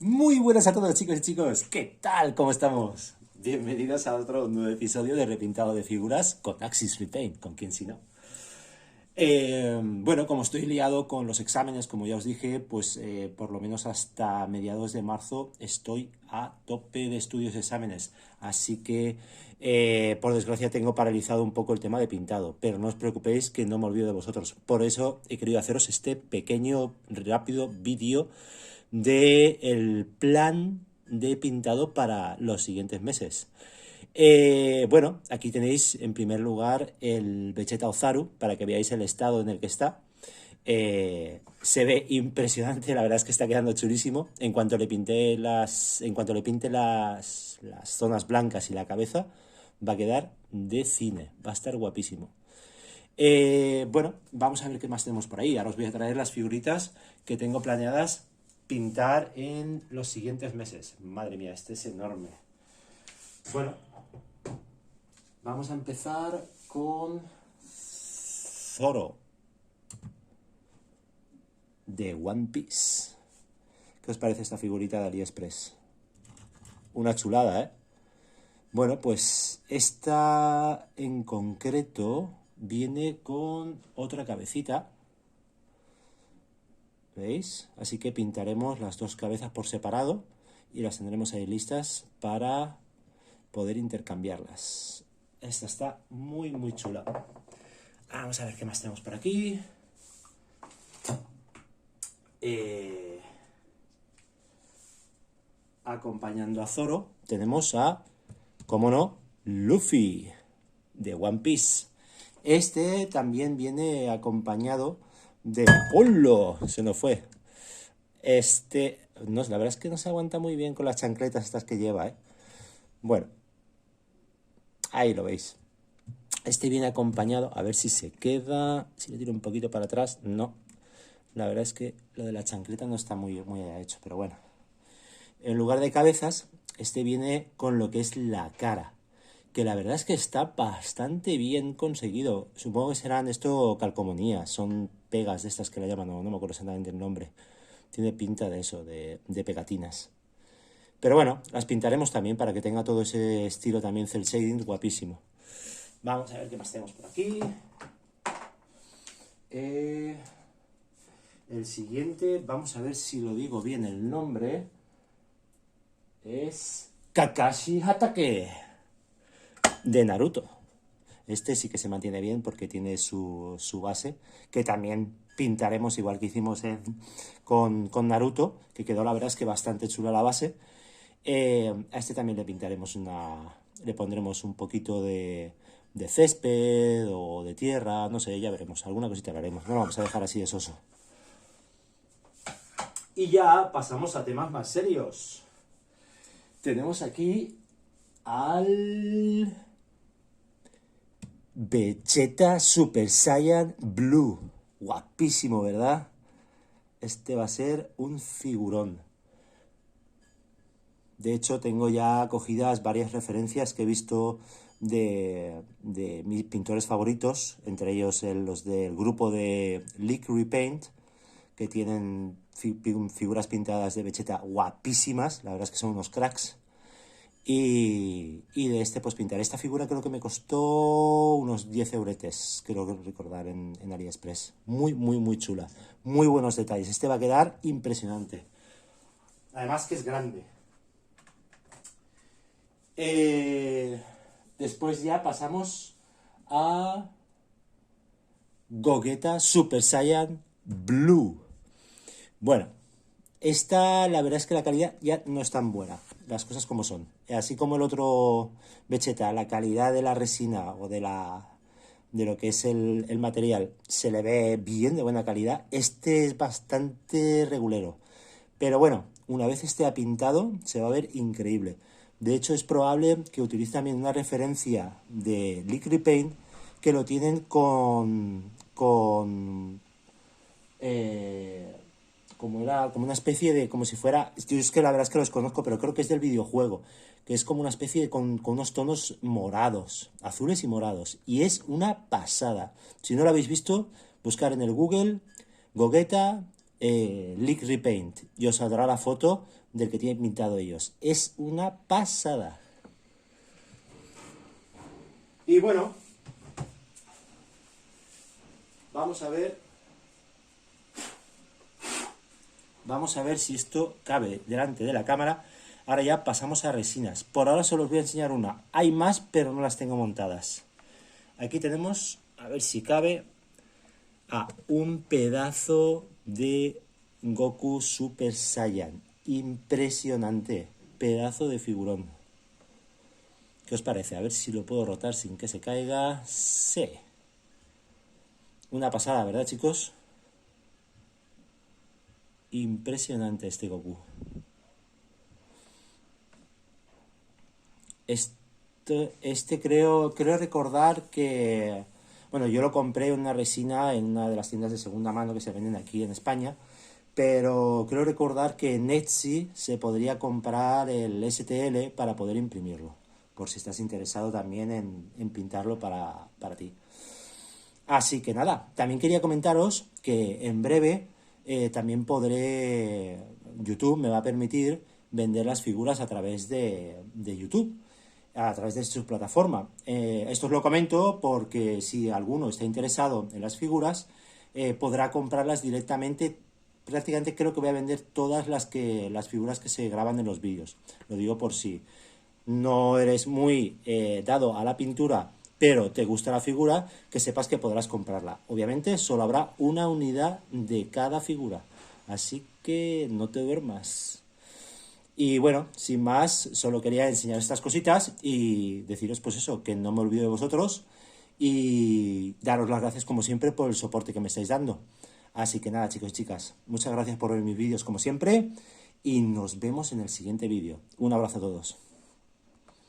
Muy buenas a todos chicos y chicos, ¿qué tal? ¿Cómo estamos? Bienvenidos a otro nuevo episodio de Repintado de Figuras con Axis Repaint, con quien si no. Bueno, como estoy liado con los exámenes, como ya os dije, pues por lo menos hasta mediados de marzo estoy a tope de estudios y exámenes. Así que, por desgracia, tengo paralizado un poco el tema de pintado. Pero no os preocupéis que no me olvido de vosotros. Por eso he querido haceros este pequeño, rápido vídeo del plan de pintado para los siguientes meses. Bueno, aquí tenéis en primer lugar el Vegeta Ozaru para que veáis el estado en el que está. Se ve impresionante, la verdad es que está quedando chulísimo. En cuanto le pinte las zonas blancas y la cabeza, va a quedar de cine, va a estar guapísimo. Bueno, vamos a ver qué más tenemos por ahí. Ahora os voy a traer las figuritas que tengo planeadas pintar en los siguientes meses. Madre mía, este es enorme. Bueno, vamos a empezar con Zoro de One Piece. ¿Qué os parece esta figurita de AliExpress? Una chulada, ¿eh? Bueno, pues esta en concreto viene con otra cabecita. ¿Veis? Así que pintaremos las dos cabezas por separado y las tendremos ahí listas para poder intercambiarlas. Esta está muy muy chula. Vamos a ver qué más tenemos por aquí. Acompañando a Zoro tenemos a, como no, Luffy de One Piece. Este también viene acompañado de Polo. Se nos fue. No, la verdad es que no se aguanta muy bien con las chancletas estas que lleva, ¿eh? Bueno, ahí lo veis. Este viene acompañado, a ver si se queda. Si le tiro un poquito para atrás, no. La verdad es que lo de la chancleta no está muy hecho, pero bueno. En lugar de cabezas, este viene con lo que es la cara, que la verdad es que está bastante bien conseguido. Supongo que serán esto calcomanías, son pegas de estas que la llaman, no me acuerdo exactamente el nombre. Tiene pinta de eso, de pegatinas. Pero bueno, las pintaremos también para que tenga todo ese estilo también cel shading guapísimo. Vamos a ver qué más tenemos por aquí. El siguiente, vamos a ver si lo digo bien el nombre. Es Kakashi Hatake de Naruto. Este sí que se mantiene bien porque tiene su base, que también pintaremos igual que hicimos con Naruto, que quedó la verdad es que bastante chula la base. A este también le pondremos un poquito de césped o de tierra, no sé, ya veremos, alguna cosita le haremos, no lo vamos a dejar así de soso. Y ya pasamos a temas más serios. Tenemos aquí al Vegeta Super Saiyan Blue. Guapísimo, ¿verdad? Este va a ser un figurón. De hecho, tengo ya cogidas varias referencias que he visto de mis pintores favoritos, entre ellos los del grupo de Lick Repaint, que tienen figuras pintadas de Vegeta guapísimas, la verdad es que son unos cracks. Y de este pues pintaré esta figura, creo que me costó unos 10 euretes, creo que recordar en AliExpress. Muy chula, muy buenos detalles, este va a quedar impresionante. Además que es grande. Después ya pasamos a Gogeta Super Saiyan Blue. Bueno, esta la verdad es que la calidad ya no es tan buena, las cosas como son. Así como el otro Vegeta, la calidad de la resina o de lo que es el material se le ve bien, de buena calidad. Este es bastante regulero. Pero bueno, una vez esté pintado se va a ver increíble. De hecho, es probable que utilice también una referencia de Lick Repaint que lo tienen como una especie de, como si fuera, yo es que la verdad es que los conozco, pero creo que es del videojuego, que es como una especie de, con unos tonos morados, azules y morados, y es una pasada. Si no lo habéis visto, buscar en el Google Gogeta Lick Repaint y os saldrá la foto del que tienen pintado ellos. Es una pasada. Y bueno, vamos a ver si esto cabe delante de la cámara. Ahora ya pasamos a resinas. Por ahora solo os voy a enseñar una. Hay más, pero no las tengo montadas. Aquí tenemos, a ver si cabe, un pedazo de Goku Super Saiyan. Impresionante. Pedazo de figurón. ¿Qué os parece? A ver si lo puedo rotar sin que se caiga. Sí. Una pasada, ¿verdad, chicos? Impresionante este Goku. Este creo recordar que... Bueno, yo lo compré en una resina en una de las tiendas de segunda mano que se venden aquí en España, pero creo recordar que en Etsy se podría comprar el STL para poder imprimirlo, por si estás interesado también en pintarlo para ti. Así que nada, también quería comentaros que en breve también YouTube me va a permitir vender las figuras a través de YouTube, a través de su plataforma. Esto os lo comento porque si alguno está interesado en las figuras, podrá comprarlas directamente. Prácticamente creo que voy a vender todas las figuras que se graban en los vídeos. Lo digo por si no eres muy dado a la pintura, pero te gusta la figura, que sepas que podrás comprarla. Obviamente solo habrá una unidad de cada figura, así que no te duermas. Y bueno, sin más, solo quería enseñar estas cositas y deciros pues eso, que no me olvido de vosotros y daros las gracias como siempre por el soporte que me estáis dando. Así que nada, chicos y chicas, muchas gracias por ver mis vídeos como siempre y nos vemos en el siguiente vídeo. Un abrazo a todos.